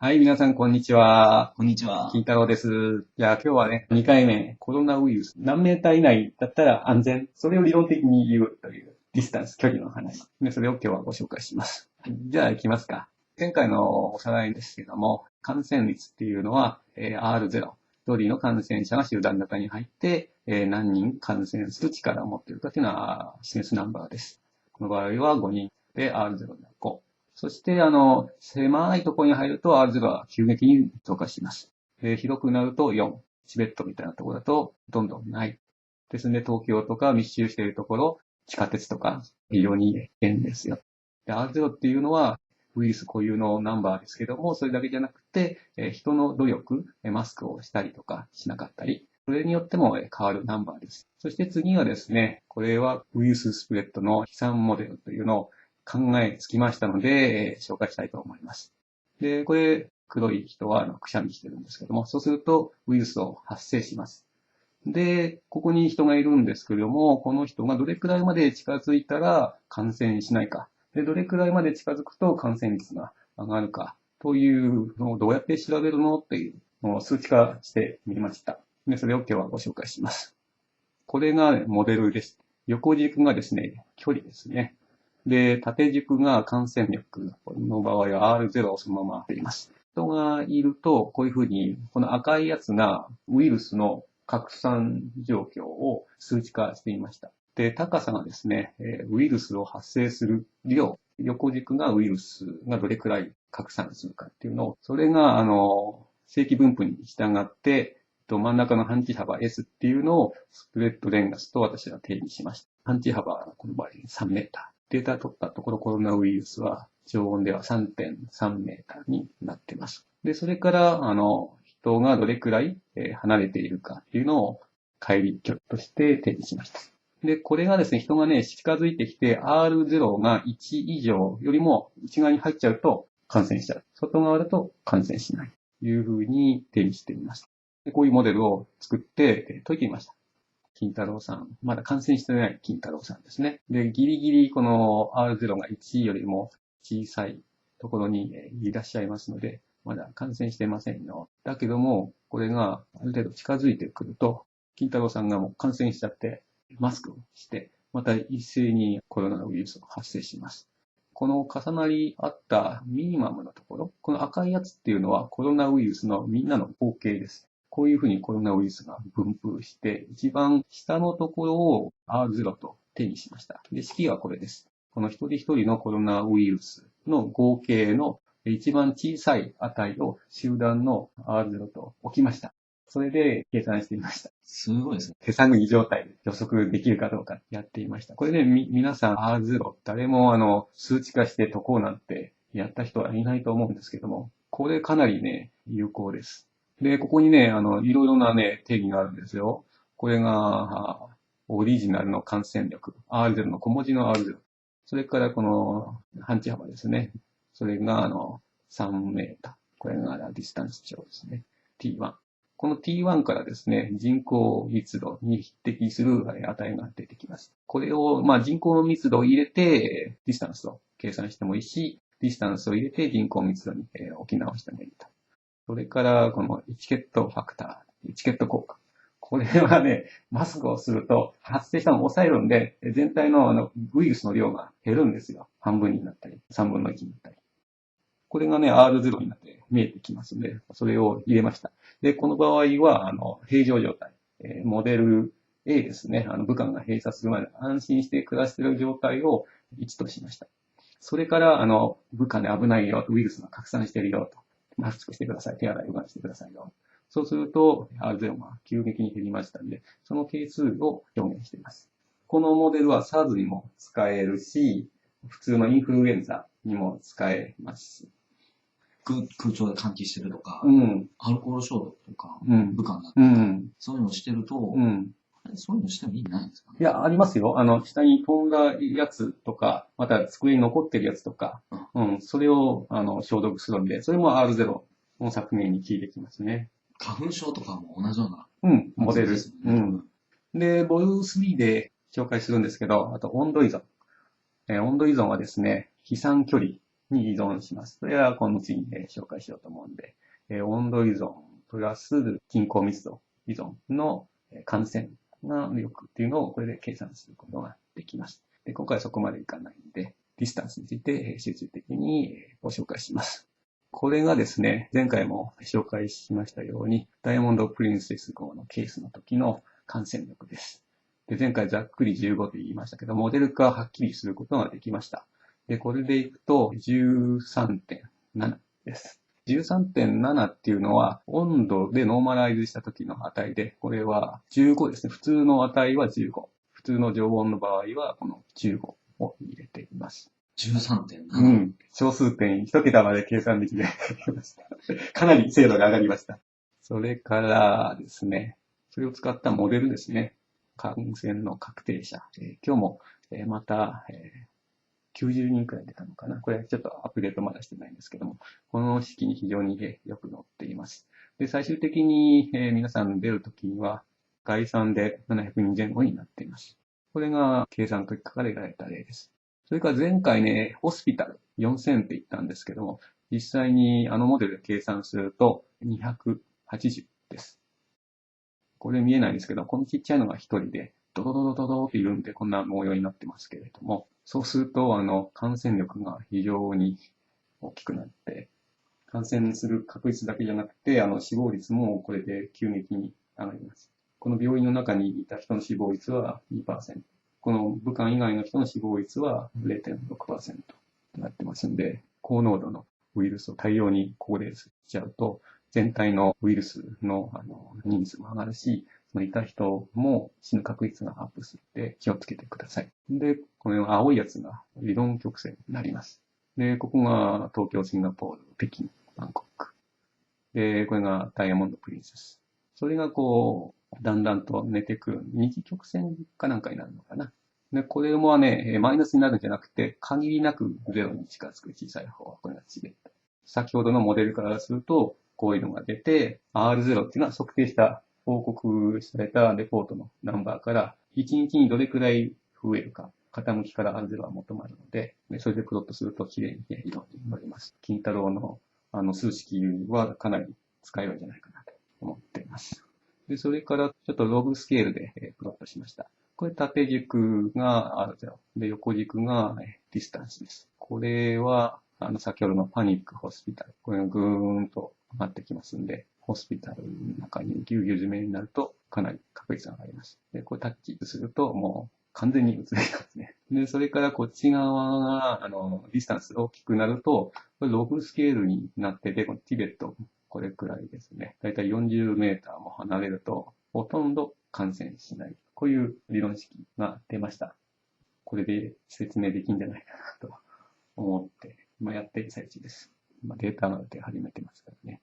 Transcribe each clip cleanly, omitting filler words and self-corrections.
はい、皆さん、こんにちは。こんにちは。金太郎です。今日はね、2回目、コロナウイルス、何メーター以内だったら安全、それを理論的に言うという、ディスタンス、距離の話。で、それを今日はご紹介します。じゃあ、行きますか。前回のおさらいですけども、感染率っていうのは、R0。一人の感染者が集団の中に入って、何人感染する力を持っているかというのは示すナンバーです。この場合は5人で R0 が5。そして、狭いところに入ると R0 は急激に増加します。広くなると4。チベットみたいなところだとどんどんない。ですので、東京とか密集しているところ、地下鉄とか非常に危険ですよ。で、R0 っていうのはウイルス固有のナンバーですけども、それだけじゃなくて、人の努力、マスクをしたりとかしなかったり、それによっても変わるナンバーです。そして次はですね、これはウイルススプレッドの飛散モデルというのを考えつきましたので、紹介したいと思います。で、これ、黒い人はくしゃみしてるんですけども、そうするとウイルスを発生します。で、ここに人がいるんですけれども、この人がどれくらいまで近づいたら感染しないか。で、どれくらいまで近づくと感染率が上がるか。というのをどうやって調べるのっていうのを数値化してみました。で、それを今日はご紹介します。これがモデルです。横軸がですね、距離ですね。で、縦軸が感染力の場合は R0 をそのままでいます。人がいると、こういうふうに、この赤いやつがウイルスの拡散状況を数値化していました。で、高さがですね、ウイルスを発生する量、横軸がウイルスがどれくらい拡散するかっていうのを、それが、正規分布に従って、真ん中の半値幅 S っていうのをスプレッドレンガスと私は定義しました。半値幅はこの場合3メーター。データ取ったところコロナウイルスは常温では 3.3 メーターになっています。で、それから、人がどれくらい離れているかっていうのを乖離距離として定義しました。で、これがですね、人がね、近づいてきて R0 が1以上よりも内側に入っちゃうと感染しちゃう。外側だと感染しない。というふうに定義してみました。でこういうモデルを作って解いてみました。金太郎さん。まだ感染してない金太郎さんですね。で、ギリギリこの R0 が1よりも小さいところにいらっしゃいますので、まだ感染してませんよ。だけども、これがある程度近づいてくると、金太郎さんがもう感染しちゃって、マスクをして、また一斉にコロナウイルスが発生します。この重なり合ったミニマムのところ、この赤いやつっていうのはコロナウイルスのみんなの合計です。こういうふうにコロナウイルスが分布して、一番下のところを R0 と定義しました。で、式はこれです。この一人一人のコロナウイルスの合計の一番小さい値を集団の R0 と置きました。それで計算してみました。すごいですね。手探り状態で予測できるかどうかやっていました。これで皆さん R0、誰も数値化して解こうなんてやった人はいないと思うんですけども、これかなりね、有効です。で、ここにね、いろいろなね、定義があるんですよ。これが、オリジナルの感染力、R0 の小文字の R0。それからこの半値幅ですね。それが、3メーター。これがディスタンス値ですね。T1。この T1 からですね、人口密度に匹敵する値が出てきます。これを、人口の密度を入れて、ディスタンスを計算してもいいし、ディスタンスを入れて人口密度に置き直してもいいと。それから、このエチケットファクター、エチケット効果。これはね、マスクをすると発生したのを抑えるんで、全体のウイルスの量が減るんですよ。半分になったり、3分の1になったり。これがね、R0 になって見えてきますので、それを入れました。で、この場合は、平常状態、モデル A ですね、武漢が閉鎖するまで安心して暮らしている状態を1としました。それから、武漢で危ないよ、ウイルスが拡散しているよと。マスクしてください。手洗いうがいしてくださいよ。そうすると、R0 が急激に減りましたので、その係数を表現しています。このモデルは SARS にも使えるし、普通のインフルエンザにも使えます。空調で換気してるとか、うん。アルコール消毒とか、うん。武漢だとか、うん。そういうのしてると、うん。そういうのしても意味ないんですかね。いや、ありますよ。下に飛んだやつとか、また机に残ってるやつとか、それを、消毒するんで、それも R0 の削減に効いてきますね。花粉症とかも同じような、モデル。で、ボル3で紹介するんですけど、あと温度依存。温度依存はですね、飛散距離に依存します。それはこの次に紹介しようと思うんで、温度依存プラス均衡密度依存の感染が力っていうのをこれで計算することができます。で、今回はそこまでいかないんで、ディスタンスについて集中的にご紹介します。これがですね、前回も紹介しましたように、ダイヤモンドプリンセス号のケースの時の感染力です。で、前回ざっくり15と言いましたけど、モデル化はっきりすることができました。で、これでいくと 13.7 です。13.7 っていうのは温度でノーマライズした時の値で、これは15ですね。普通の値は15。普通の常温の場合はこの15を入れています。13.7。小数点1桁まで計算できてきました。かなり精度が上がりました。それからですね、それを使ったモデルですね。感染の確定者。今日もまた90人くらい出たのかな。これはちょっとアップデートまだしてないんですけども、この式に非常によく載っています。で、最終的に皆さん出るときには、概算で700人前後になっています。これが計算結果から得られた例です。それから前回ね、ホスピタル4000って言ったんですけども、実際にあのモデルで計算すると280です。これ見えないんですけど、このちっちゃいのが一人で、ドドドドドドっているんで、こんな模様になってますけれども、そうすると、感染力が非常に大きくなって、感染する確率だけじゃなくて、死亡率もこれで急激に上がります。この病院の中にいた人の死亡率は 2%。この武漢以外の人の死亡率は 0.6% となってますんで、高濃度のウイルスを大量に高齢しちゃうと、全体のウイルスの人数も上がるし、そのいた人も死ぬ確率がアップするので気をつけてください。で、この青いやつが理論曲線になります。で、ここが東京、シンガポール、北京、バンコク。で、これがダイヤモンドプリンセス。それがこう、だんだんと寝てくる二次曲線かなんかになるのかな。で、これもね、マイナスになるんじゃなくて、限りなくゼロに近づく小さい方は、これがチベット。先ほどのモデルからすると、こういうのが出て、R0 っていうのは測定した報告されたレポートのナンバーから、1日にどれくらい増えるか、傾きから R0 は求まるので、それでプロットすると綺麗に色に乗ります。金太郎の数式はかなり使えるんじゃないかなと思っています。で、それからちょっとログスケールでプロットしました。これ縦軸が R0。で、横軸がディスタンスです。これは、先ほどのパニックホスピタル。これがぐーんと上がってきますんで、ホスピタルの中にぎゅうぎゅう詰めになるとかなり確率が上がります。で、これタッチするともう完全に映れますね。で、それからこっち側が、ディスタンスが大きくなると、これログスケールになってて、このティベット、これくらいですね。だいたい40メーターも離れると、ほとんど感染しない。こういう理論式が出ました。これで説明できるんじゃないかなと思って、今やっている最中です。今データが出始めてますからね。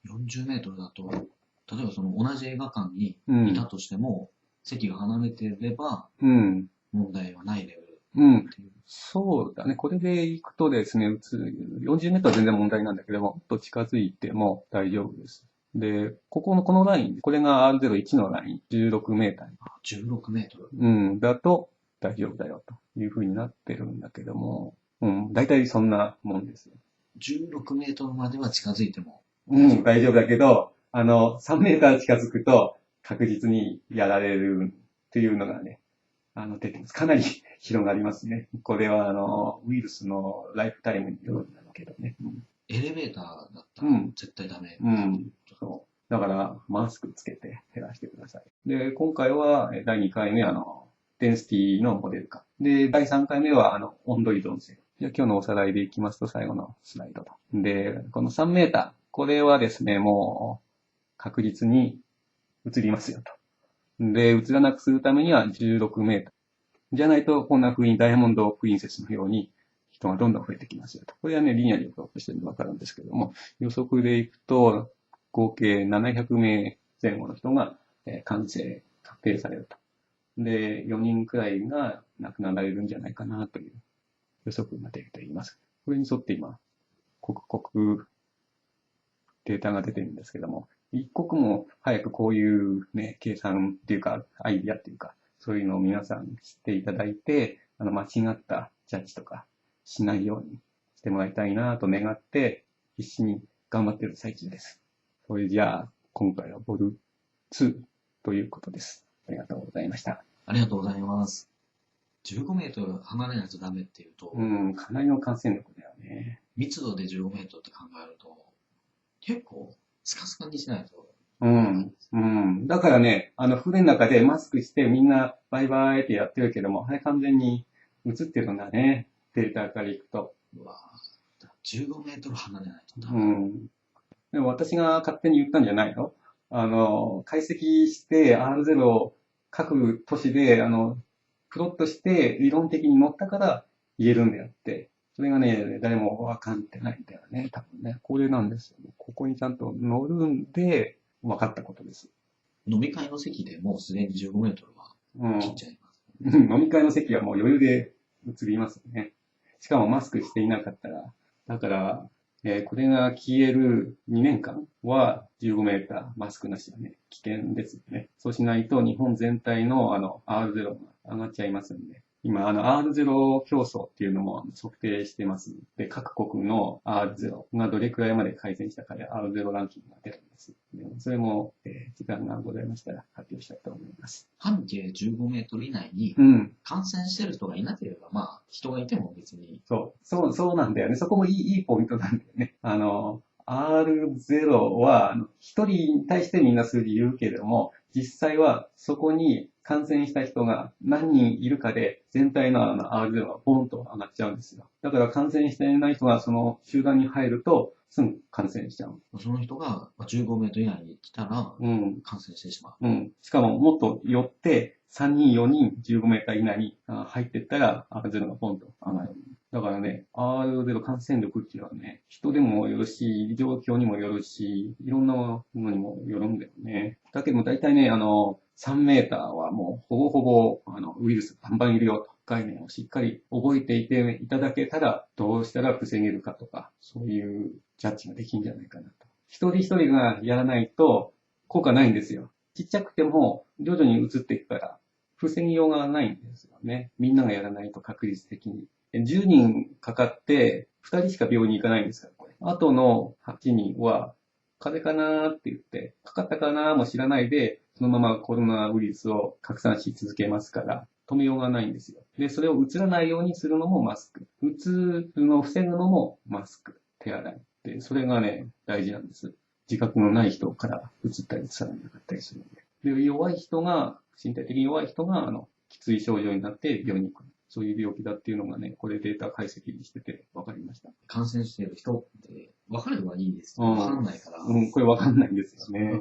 40メートルだと、例えばその同じ映画館にいたとしても、席が離れていれば、問題はないレベル。そうだね。これで行くとですね、40メートルは全然問題なんだけども、もっと近づいても大丈夫です。で、このライン、これが R01 のライン、16メーター。16メートル。だと大丈夫だよというふうになってるんだけども、大体そんなもんですよ。16メートルまでは近づいても。大丈夫だけど、3メーター近づくと確実にやられるっていうのがね、出てます。かなり広がりますね。これは、ウイルスのライフタイムによるんだけどね。エレベーターだったら絶対ダメ。そう。だから、マスクつけて減らしてください。で、今回は、第2回目、デンシティのモデル化。で、第3回目は、温度依存性。じゃあ今日のおさらいでいきますと、最後のスライドと。で、この3メーター。これはですね、もう、確実に移りますよと。で、映らなくするためには16メーター。じゃないと、こんな風にダイヤモンドプリンセスのように人がどんどん増えてきますよと。これはね、リニアにプロットしてるんでわかるんですけども、予測でいくと、合計700名前後の人が完成、確定されると。で、4人くらいが亡くなられるんじゃないかなという予測が出ると言います。これに沿って今、刻々データが出てるんですけども、一刻も早くこういうね、計算っていうか、アイディアっていうか、そういうのを皆さん知っていただいて、間違ったジャッジとかしないようにしてもらいたいなと願って、必死に頑張っている最中です。それじゃあ、今回はボル2ということです。ありがとうございました。ありがとうございます。15メートル離れないとダメっていうと、かなりの感染力だよね。密度で15メートルって考えると、結構スカスカにしないと。だからね、船の中でマスクしてみんなバイバイってやってるけども、あれ完全に映ってるんだね。データからいくと。うわぁ、15メートル離れないとダメ。でも私が勝手に言ったんじゃないの？解析して R0 各都市で、プロットして理論的に乗ったから言えるんだよって。それがね、誰も分かってないんだよね、多分ね。これなんですよ。ここにちゃんと乗るんで分かったことです。飲み会の席でもうすでに15メートルは切っちゃいます。飲み会の席はもう余裕で移りますよね。しかもマスクしていなかったら。だから、これが消える2年間は15メーターマスクなしはね、危険ですよね。そうしないと日本全体のR0 が上がっちゃいますんで。今、R0 競争っていうのも測定してますので、各国の R0 がどれくらいまで改善したかで R0 ランキングが出るんです。それも、時間がございましたら発表したいと思います。半径15メートル以内に感染してる人がいなければ、まあ、人がいても別に。そうなんだよね。そこもいいポイントなんだよね。R0 は、一人に対してみんな数字言うけれども、実際はそこに感染した人が何人いるかで、全体のR0 がポンと上がっちゃうんですよ。だから感染していない人がその集団に入ると、すぐ感染しちゃう。その人が15メートル以内に来たら、感染してしまう。しかももっと寄って、3人、4人、15メーター以内に入っていったら、R0 がポンと上がる。だからね、R0 感染力っていうのはね、人でもよるし、状況にもよるし、いろんなものにもよるんだよね。だけども大体ね、3メーターはもうほぼほぼ、ウイルスバンバンいるよと。概念をしっかり覚えていていただけたら、どうしたら防げるかとか、そういうジャッジができるんじゃないかなと。一人一人がやらないと効果ないんですよ。ちっちゃくても徐々に移っていくから、防ぎようがないんですよね。みんながやらないと確率的に。10人かかって2人しか病院に行かないんですから、これ。あとの8人は、風邪かなーって言って、かかったかなーも知らないで、そのままコロナウイルスを拡散し続けますから、止めようがないんですよ。で、それを移らないようにするのもマスク。移るのを防ぐのもマスク。手洗い。で、それがね、大事なんです。自覚のない人から移ったり移らなかったりするので。で、弱い人が、身体的に弱い人が、きつい症状になって病院に行く。そういう病気だっていうのがね、これデータ解析してて分かりました。感染している人って分かればいいですけど、分かんないから。これ分かんないんですよね。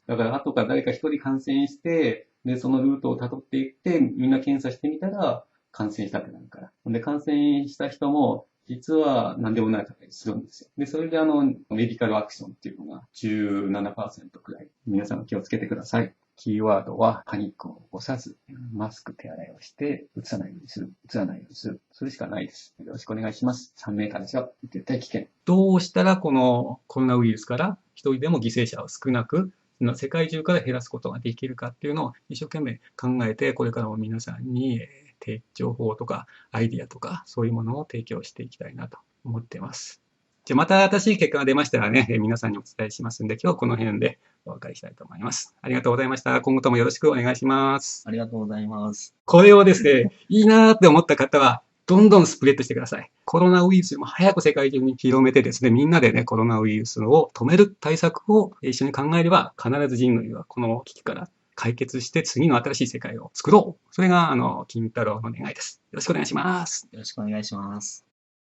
だから後から誰か一人感染して、で、そのルートを辿っていって、みんな検査してみたら、感染したってなるから。で、感染した人も、実は何でもない方にするんですよ。で、それでメディカルアクションっていうのが 17% くらい。皆さん気をつけてください。キーワードはパニックを起こさず、マスク手洗いをして、移さないようにする。移らないようにする。それしかないです。よろしくお願いします。3メーターですよ。絶対危険。どうしたらこのコロナウイルスから一人でも犠牲者を少なく、世界中から減らすことができるかっていうのを一生懸命考えて、これからも皆さんに情報とかアイディアとかそういうものを提供していきたいなと思っています。じゃあまた新しい結果が出ましたらね、皆さんにお伝えしますんで、今日はこの辺でお別れしたいと思います。ありがとうございました。今後ともよろしくお願いします。ありがとうございます。これをですね、いいなーって思った方は、どんどんスプレッドしてください。コロナウイルスも早く世界中に広めてですね、みんなでね、コロナウイルスを止める対策を一緒に考えれば、必ず人類はこの危機から解決して次の新しい世界を作ろう。それが、金太郎の願いです。よろしくお願いします。よろしくお願いします。